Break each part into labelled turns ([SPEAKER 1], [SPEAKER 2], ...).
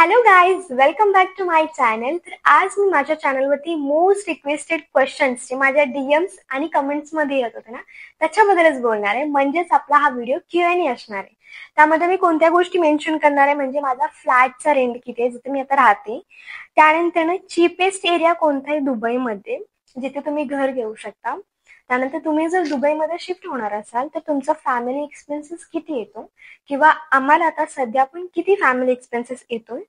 [SPEAKER 1] Hello guys, welcome back to my channel. तर आज मी माझ्या चॅनलवरती मोस्ट रिक्वेस्टेड क्वेश्चन्स जे माझ्या डीएम्स आणि कमेंट्स मध्ये येत होते ना, त्याच्याबद्दलच बोलणार आहे. म्हणजेच आपला हा व्हिडिओ Q&A असणार आहे. त्यामध्ये मी कोणत्या गोष्टी मेन्शन करणार आहे, म्हणजे माझा फ्लॅटचा रेंट किती आहे जिथे मी आता राहते, त्यानंतर चीपेस्ट एरिया कोणता आहे दुबईमध्ये जिथे तुम्ही घर घेऊ शकता, त्यानंतर तुम्ही जर दुबईमध्ये शिफ्ट होणार असाल तर तुमचा फॅमिली एक्सपेन्सेस किती येतो, किंवा आम्हाला आता सध्या पण किती फॅमिली एक्सपेन्सेस येतोय,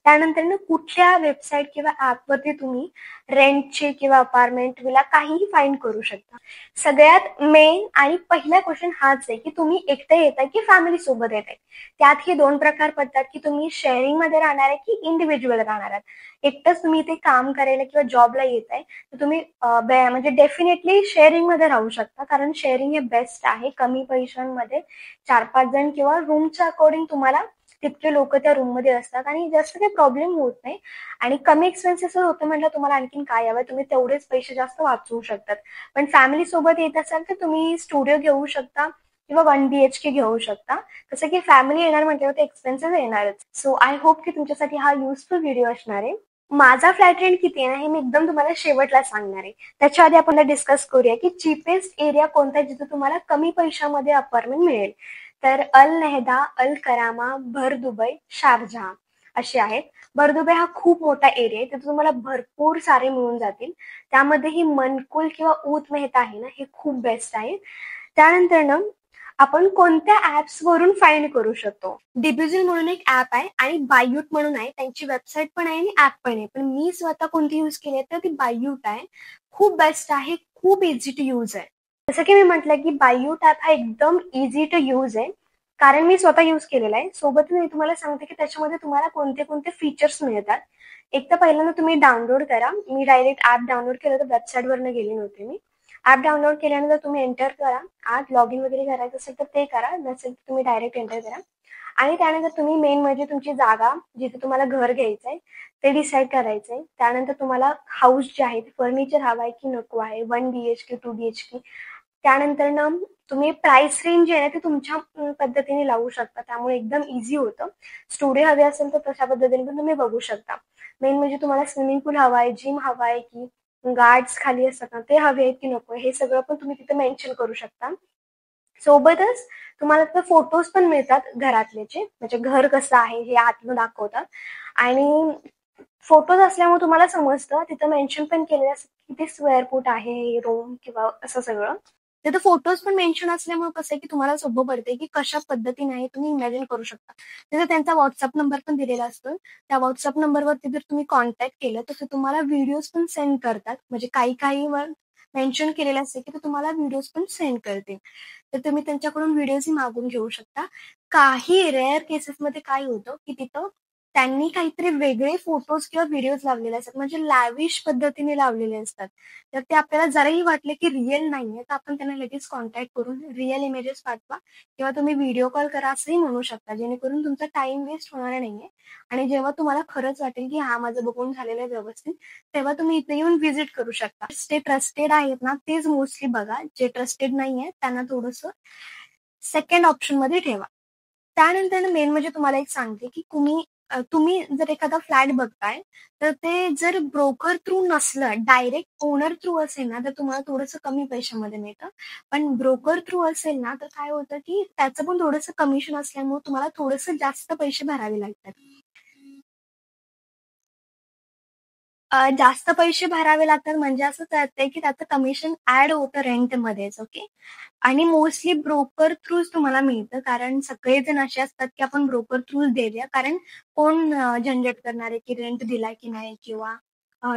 [SPEAKER 1] त्यानंतर कुठल्या वेबसाईट किंवा ऍपवरती तुम्ही रेंटचे किंवा अपार्टमेंट विला काहीही फाइंड करू शकता. सगळ्यात मेन आणि पहिला क्वेश्चन हाच आहे की तुम्ही एकटे येताय की फॅमिली सोबत येताय. त्यातही दोन प्रकार पडतात की तुम्ही शेअरिंग मध्ये राहणार आहे की इंडिव्हिज्युअल राहणार आहात. एकटंच तुम्ही इथे काम करायला किंवा जॉबला येत आहे तर तुम्ही म्हणजे डेफिनेटली शेअरिंग मध्ये राहू शकता, कारण शेअरिंग हे बेस्ट आहे. कमी पैशांमध्ये 4-5 जण किंवा रूमच्या अकॉर्डिंग तुम्हाला तितके लोक त्या रूम मध्ये असतात आणि जास्त काही प्रॉब्लेम होत नाही आणि कमी एक्सपेन्सेस होतं म्हटलं तुम्हाला आणखीन काय हवं, तुम्ही तेवढेच पैसे जास्त वाचवू शकतात. पण फॅमिली सोबत येत असाल तर तुम्ही स्टुडिओ घेऊ शकता किंवा 1 BHK घेऊ शकता. तसं की फॅमिली येणार म्हटल्यावर ते एक्सपेन्सेस येणारच. सो आय होप की तुमच्यासाठी हा युजफुल व्हिडिओ असणार आहे. माझा फ्लॅट रेंट किती आहे ना हे मी एकदम तुम्हाला शेवटला सांगणार आहे. त्याच्या आधी आपण डिस्कस करूया की चीपेस्ट एरिया कोणता आहे जिथे तुम्हाला कमी पैशामध्ये अपार्टमेंट मिळेल. तर अल नेहदा, अल करामा, भर दुबई, शारजहा असे आहेत. भर दुबई हा खूप मोठा एरिया आहे, तिथे तुम्हाला भरपूर सारे मिळून जातील. त्यामध्ये ही मनकुल किंवा ऊत मेहता आहे ना, हे खूप बेस्ट आहे. त्यानंतर ना आपण कोणत्या ऍप्स वरून फाइंड करू शकतो. डिब्युजल म्हणून एक ऍप आहे आणि बायूट म्हणून आहे. त्यांची वेबसाईट पण आहे आणि ऍप पण आहे. पण मी स्वतः कोणती यूज केली आहे तर ती बायूट आहे. खूप बेस्ट आहे, खूप इझी टू यूज आहे. जसं की मी म्हटलं की बायूट ऍप हा एकदम इझी टू यूज आहे, कारण मी स्वतः यूज केलेला आहे. सोबत मी तुम्हाला सांगते की त्याच्यामध्ये तुम्हाला कोणते कोणते फीचर्स मिळतात. एक तर पहिल्यांदा तुम्ही डाउनलोड करा. मी डायरेक्ट ऍप डाउनलोड केलं, तर वेबसाईट वरनं गेली नव्हती मी. ऍप डाउनलोड केल्यानंतर तुम्ही एंटर करा. ऍप लॉग इन वगैरे करायचं असेल तर ते करा, नसेल तर तुम्ही डायरेक्ट एंटर करा. आणि त्यानंतर तुम्ही मेन म्हणजे तुमची जागा जिथे तुम्हाला घर घ्यायचंय ते डिसाईड करायचंय. त्यानंतर तुम्हाला हाऊस जे आहे ते फर्निचर हवा आहे की नको आहे, 1 BHK 2 BHK. त्यानंतर ना तुम्ही प्राइस रेंज जे आहे ते तुमच्या पद्धतीने लावू शकता, त्यामुळे एकदम इझी होतं. स्टुडिओ हवे असेल तर तशा पद्धतीने पण तुम्ही बघू शकता. मेन म्हणजे तुम्हाला स्विमिंग पूल हवा आहे, जिम हवा आहे की गार्ड्स खाली असतात ना ते हवे आहेत की नको, हे सगळं पण तुम्ही तिथे मेन्शन करू शकता. सोबतच तुम्हाला तर फोटोज पण मिळतात घरातल्याचे, म्हणजे घर कसं आहे हे आतून दाखवतात. आणि फोटोज असल्यामुळे तुम्हाला समजतं, तिथं मेन्शन पण केलेलं असतं किती स्क्वेअर फूट आहे रूम किंवा असं सगळं. तिथं फोटोज पण मेन्शन असल्यामुळे कसं आहे की तुम्हाला सोपं पडते की कशा पद्धतीने आहे तुम्ही इमॅजिन करू शकता. तिथं त्यांचा व्हॉट्सअप नंबर पण दिलेला असतो. त्या व्हॉट्सअप नंबरवरती जर तुम्ही कॉन्टॅक्ट केलं तर ते तुम्हाला व्हिडिओज पण सेंड करतात. म्हणजे काही वर मेन्शन केलेलं असते की ते तुम्हाला व्हिडिओज पण सेंड करतील. तर तुम्ही त्यांच्याकडून व्हिडिओजही मागून घेऊ शकता. काही रेअर केसेसमध्ये काय होतं की तिथं त्यांनी काहीतरी वेगळे फोटोज किंवा व्हिडिओज लावलेले असतात, म्हणजे लॅविश पद्धतीने लावलेले असतात. तर ते आपल्याला जराही वाटले की रिअल नाहीये तर आपण त्यांना लगेच कॉन्टॅक्ट करून रिअल इमेजेस पाठवा किंवा तुम्ही व्हिडिओ कॉल करा असंही म्हणू शकता, जेणेकरून तुमचा टाइम वेस्ट होणार नाहीये. आणि जेव्हा तुम्हाला खरंच वाटेल की हा माझं बघून झालेलं आहे व्यवस्थित, तेव्हा तुम्ही इथे येऊन व्हिजिट करू शकता. जे ट्रस्टेड आहेत ना तेच मोस्टली बघा, जे ट्रस्टेड नाहीये त्यांना थोडंसं सेकंड ऑप्शन मध्ये ठेवा. त्यानंतर मेन म्हणजे तुम्हाला एक सांगते की तुम्ही जर एखादा फ्लॅट बघताय तर ते जर ब्रोकर थ्रू नसलं, डायरेक्ट ओनर थ्रू असेल ना तर तुम्हाला थोडंसं कमी पैशामध्ये मिळतं. पण ब्रोकर थ्रू असेल ना तर काय होतं की त्याचं पण थोडंसं कमिशन असल्यामुळे तुम्हाला थोडंसं जास्त पैसे भरावे लागतात. जास्त पैसे भरावे लागतात म्हणजे असं कळतंय की त्याचं कमिशन ऍड होतं रेंटमध्येच. ओके. आणि मोस्टली ब्रोकर थ्रूच तुम्हाला मिळतं, कारण सगळेजण असे असतात की आपण ब्रोकर थ्रूच देऊया, कारण कोण झंझट करणार आहे की रेंट दिलाय की नाही, किंवा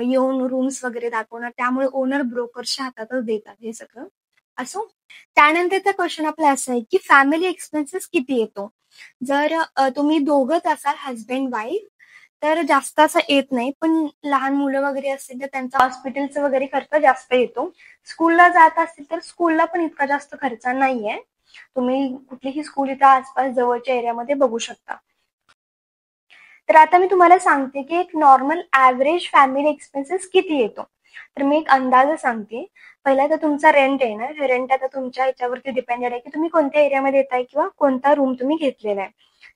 [SPEAKER 1] येऊन रूम्स वगैरे दाखवणार. त्यामुळे ओनर ब्रोकरच्या हातातच देतात हे सगळं. असो. त्यानंतरचा क्वेश्चन आपला असा आहे की फॅमिली एक्सपेन्सेस किती येतो. जर तुम्ही दोघंच असाल, हजबंड वाईफ, तर जास्त असं येत नाही. पण लहान मुलं वगैरे असतील तर त्यांचा हॉस्पिटलचा वगैरे खर्च जास्त येतो. स्कूलला जात असतील तर स्कूलला पण इतका जास्त खर्च नाहीये. तुम्ही कुठलीही स्कूल इथं आसपास जवळच्या एरियामध्ये बघू शकता. तर आता मी तुम्हाला सांगते की एक नॉर्मल ऍव्हरेज फॅमिली एक्सपेन्सेस किती येतो. तर मी एक अंदाज सांगते. पहिला तर तुमचा रेंट आहे ना, रेंट आता तुमच्या ह्याच्यावरती डिपेंडेड आहे की तुम्ही कोणत्या एरियामध्ये येताय किंवा कोणता रूम तुम्ही घेतलेला आहे.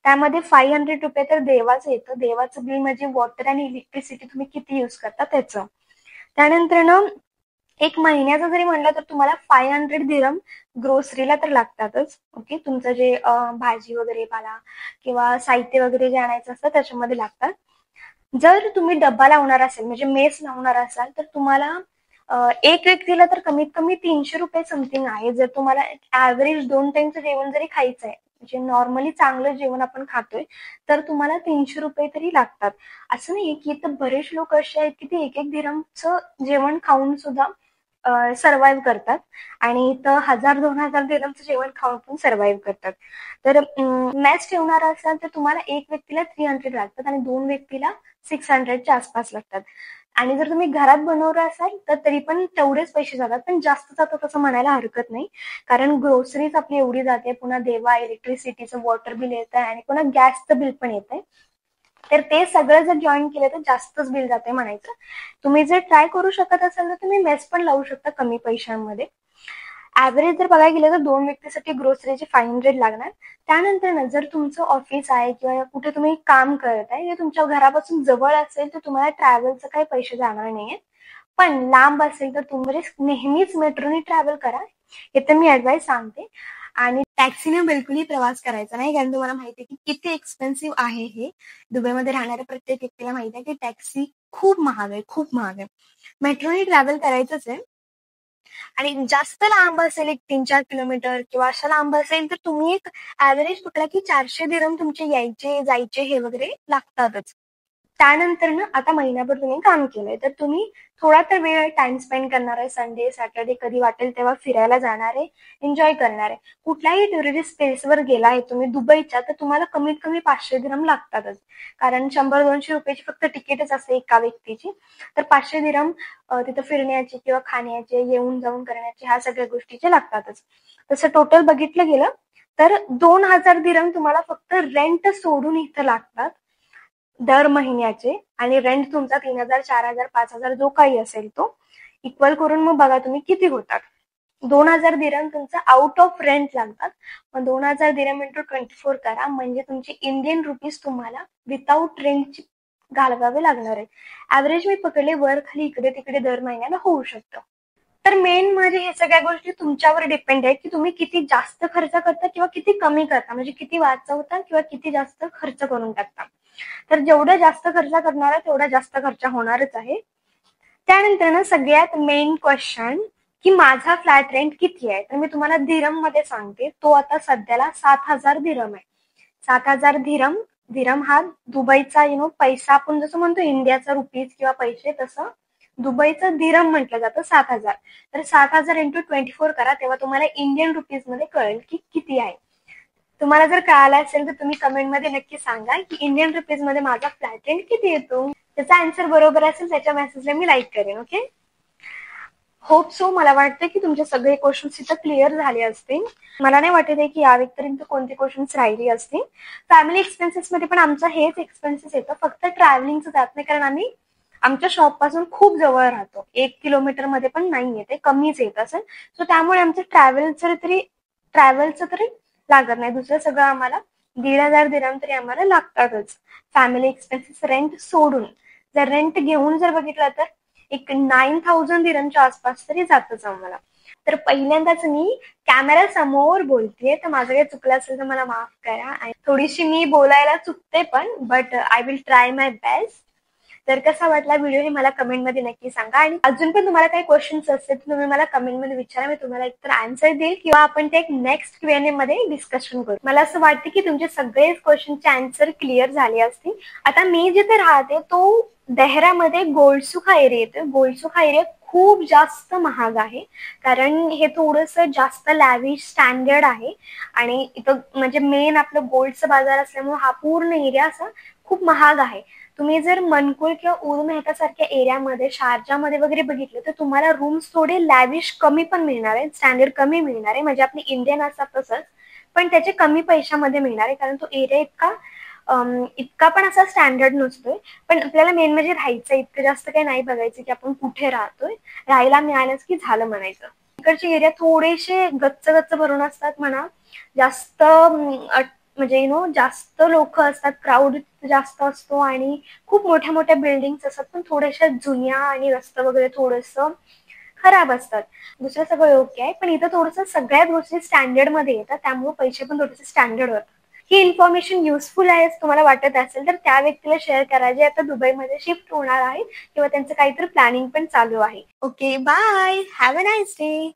[SPEAKER 1] त्यामध्ये 500 रुपये तर देवाचं येतं. देवाचं बिल म्हणजे वॉटर आणि इलेक्ट्रिसिटी तुम्ही किती यूज करता त्याचं. त्यानंतर ना एक महिन्याचा जरी म्हणलं तर तुम्हाला 500 दिरम ग्रोसरीला तर लागतातच. ओके, तुमचं जे भाजी वगैरे पाला किंवा साहित्य वगैरे जे आणायचं असतं त्याच्यामध्ये लागतात. जर तुम्ही डब्बा लावणार असेल म्हणजे मेस लावणार असाल तर तुम्हाला एक व्यक्तीला तर कमीत कमी 300 रुपये समथिंग आहे. जर तुम्हाला ऍव्हरेज 2 टाइमचं जेवण जरी खायचं आहे म्हणजे नॉर्मली चांगलं जेवण आपण खातोय तर तुम्हाला 300 रुपये तरी लागतात. असं नाही की इथं बरेच लोक असे आहेत की ते एक एक दिरमचं जेवण खाऊन सुद्धा सर्व्हाइव्ह करतात आणि इथं 1000-2000 दिरमचं जेवण खाऊन पण सर्व्हाइव्ह करतात. तर मॅच ठेवणार असाल तर तुम्हाला एक व्यक्तीला 300 लागतात आणि 2 व्यक्तीला 600च्या आसपास लागतात. आणि जर तुम्ही घरात बनवलं असाल तर तरी पण तेवढेच पैसे जातात, पण जास्त जातात असं म्हणायला हरकत नाही. कारण ग्रोसरीज आपली एवढी जाते, पुन्हा देवा इलेक्ट्रिसिटीचं वॉटर बिल येत आहे आणि पुन्हा गॅसचं बिल पण येत आहे. तर ते सगळं जर जॉईन केलं तर जास्तच बिल जाते म्हणायचं. तुम्ही जर ट्राय करू शकत असाल तर तुम्ही मेस पण लावू शकता कमी पैशांमध्ये. ऍव्हरेज जर बघायला गेलं तर 2 व्यक्तीसाठी ग्रोसरीचे 500 लागणार. त्यानंतर ना जर तुमचं ऑफिस आहे किंवा कुठे तुम्ही काम करताय ते तुमच्या घरापासून जवळ असेल तर तुम्हाला ट्रॅव्हलचं काही पैसे जाणार नाहीये. पण लांब असेल तर तुम्ही नेहमीच मेट्रोने ट्रॅव्हल करा, हे तर मी ऍडवाइस सांगते. आणि टॅक्सीने बिलकुलही प्रवास करायचा नाही, कारण तुम्हाला माहिती आहे की किती एक्सपेन्सिव्ह आहे हे. दुबईमध्ये राहणाऱ्या प्रत्येक व्यक्तीला माहिती आहे की टॅक्सी खूप महाग आहे, खूप महाग आहे. मेट्रोने ट्रॅव्हल करायचंच आहे. आणि जास्त लांब असेल, एक 3-4 किलोमीटर किंवा अशा लांब असेल तर तुम्ही एक ऍव्हरेज पकडा की 400 दिरम तुमचे यायचे जायचे हे वगैरे लागतातच. त्यानंतर ना आता महिनाभर तुम्ही काम केलंय तर तुम्ही थोडा तर वेळ टाइम स्पेंड करणार आहे. संडे सॅटर्डे कधी वाटेल तेव्हा फिरायला जाणार आहे, एन्जॉय करणार आहे. कुठल्याही टुरिस्ट प्लेसवर गेलाय तुम्ही दुबईच्या तर तुम्हाला कमीत कमी 500 दिरम लागतातच. कारण 100-200 रुपयाची फक्त तिकीटच असते एका व्यक्तीची. तर 500 दिरम तिथं फिरण्याचे किंवा खाण्याचे, येऊन जाऊन करण्याचे ह्या सगळ्या गोष्टीचे लागतातच. तसं टोटल बघितलं गेलं तर 2000 दिरम तुम्हाला फक्त रेंट सोडून इथं लागतात दर महिन्याचे. आणि रेंट तुमचा 3000, 4000, 5000 जो काही असेल तो इक्वल करून मग बघा तुम्ही किती होतात. 2000 दिरम तुमचा आउट ऑफ रेंट लागतात. मग 2000 दिरम इंटू 24 करा म्हणजे तुमचे इंडियन रुपीज तुम्हाला विदाउट रेंटची घालवावे लागणार आहे. ऍव्हरेज मी पकडले वर खाली इकडे तिकडे दर महिन्याला होऊ शकतं. तर मेन म्हणजे हे सगळ्या गोष्टी तुमच्यावर डिपेंड आहे की तुम्ही किती जास्त खर्च करता किंवा किती कमी करता, म्हणजे किती वाचवता किंवा किती जास्त खर्च करून टाकता. तर जेवढा जास्त खर्च करणार आहे तेवढा जास्त खर्च होणारच आहे. त्यानंतर ना सगळ्यात मेन क्वेश्चन की माझा फ्लॅट रेंट किती आहे. तर मी तुम्हाला दिरम मध्ये सांगते. तो आता सध्याला 7000 दिरम आहे. 7000 दिरम. दिरम हा दुबईचा पैसा, आपण जसं म्हणतो इंडियाचा रुपीज किंवा पैसे, तसं दुबईचं दिरम म्हटलं जातं 7000. तर 7000 इंटू 24 करा तेव्हा तुम्हाला इंडियन रुपीज मध्ये कळेल की किती आहे. तुम्हाला जर कळालं असेल तर तुम्ही कमेंटमध्ये नक्की सांगा की इंडियन रुपीज मध्ये माझा फ्लॅट रेंट किती येतो. त्याचा आन्सर बरोबर असेल त्याच्या मेसेजला मी लाईक करेन. Okay, hope so. मला वाटतं की तुमचे सगळे क्वेश्चन्स इथं क्लिअर झाले असतील. मला नाही वाटत आहे की या व्यतिरिक्त कोणते क्वेश्चन्स राहिले असतील. फॅमिली एक्सपेन्सेस मध्ये पण आमचं हेच एक्सपेन्सेस येतं, फक्त ट्रॅव्हलिंगचं जात नाही कारण आम्ही आमच्या शॉप पासून खूप जवळ राहतो. 1 किलोमीटर मध्ये पण नाही येते, कमीच येत असेल. सो त्यामुळे आमचं ट्रॅव्हलचं तरी लागत नाही. दुसरं सगळं आम्हाला 1500 दिरम तरी आम्हाला लागतातच फॅमिली एक्सपेन्सेस रेंट सोडून. जर रेंट घेऊन जर बघितलं तर एक 9000 दिरमच्या आसपास तरी जातच आम्हाला. तर पहिल्यांदाच मी कॅमेरा समोर बोलतेय तर माझं काही चुकलं असेल तर मला माफ करा. आणि थोडीशी मी बोलायला चुकते पण, but I will try my best. तर कसा वाटला व्हिडिओ हे मला कमेंटमध्ये नक्की सांगा. आणि अजून पण तुम्हाला काही क्वेश्चन्स असतील तर तुम्ही मला कमेंटमध्ये विचारा, मी तुम्हाला एकतर आन्सर देईल किंवा आपण ते एक नेक्स्ट Q&A मध्ये डिस्कशन करू. मला असं वाटतं की तुमचे सगळे क्वेश्चनचे आन्सर क्लिअर झाले असतील. आता मी जिथे राहते तो देहरामध्ये गोल्डसुखा एरिया येतो. गोल्डसुखा एरिया खूप जास्त महाग आहे कारण हे थोडंसं जास्त लॅविश स्टँडर्ड आहे. आणि इथं म्हणजे मेन आपलं गोल्डचं बाजार असल्यामुळे हा पूर्ण एरिया असा खूप महाग आहे. तुम्ही जर मनकुल किंवा उर मेहता सारख्या एरियामध्ये शारजामध्ये वगैरे बघितलं तर तुम्हाला रूम्स थोडे लॅविश कमी पण मिळणार आहे, स्टँडर्ड कमी मिळणार आहे, म्हणजे आपले इंडियन असतात तसंच, पण त्याचे कमी पैशामध्ये मिळणार आहे कारण तो एरिया इतका पण असा स्टँडर्ड नसतोय. पण आपल्याला मेन म्हणजे राहायचं, इतकं जास्त काही नाही बघायचं की आपण कुठे राहतोय, राहायला मिळालंच की झालं म्हणायचं. इकडचे एरिया थोडेसे गच्च गच्च भरून असतात म्हणा, जास्त म्हणजे जास्त लोक असतात, क्राऊड जास्त असतो आणि खूप मोठ्या मोठ्या बिल्डिंग्स असतात, पण थोड्याशा जुन्या आणि रस्ता वगैरे थोडंसं खराब असतात. दुसरं सगळं योग्य आहे, पण इथं थोडंसं सगळ्याच गोष्टी स्टँडर्डमध्ये येतात, त्यामुळे पैसे पण थोडेसे स्टँडर्ड होतात. ही इन्फॉर्मेशन युजफुल आहे असं तुम्हाला वाटत असेल तर त्या व्यक्तीला शेअर करा जे आता दुबईमध्ये शिफ्ट होणार आहे किंवा त्यांचं काहीतरी प्लॅनिंग पण चालू आहे. Okay, bye. Have a nice day.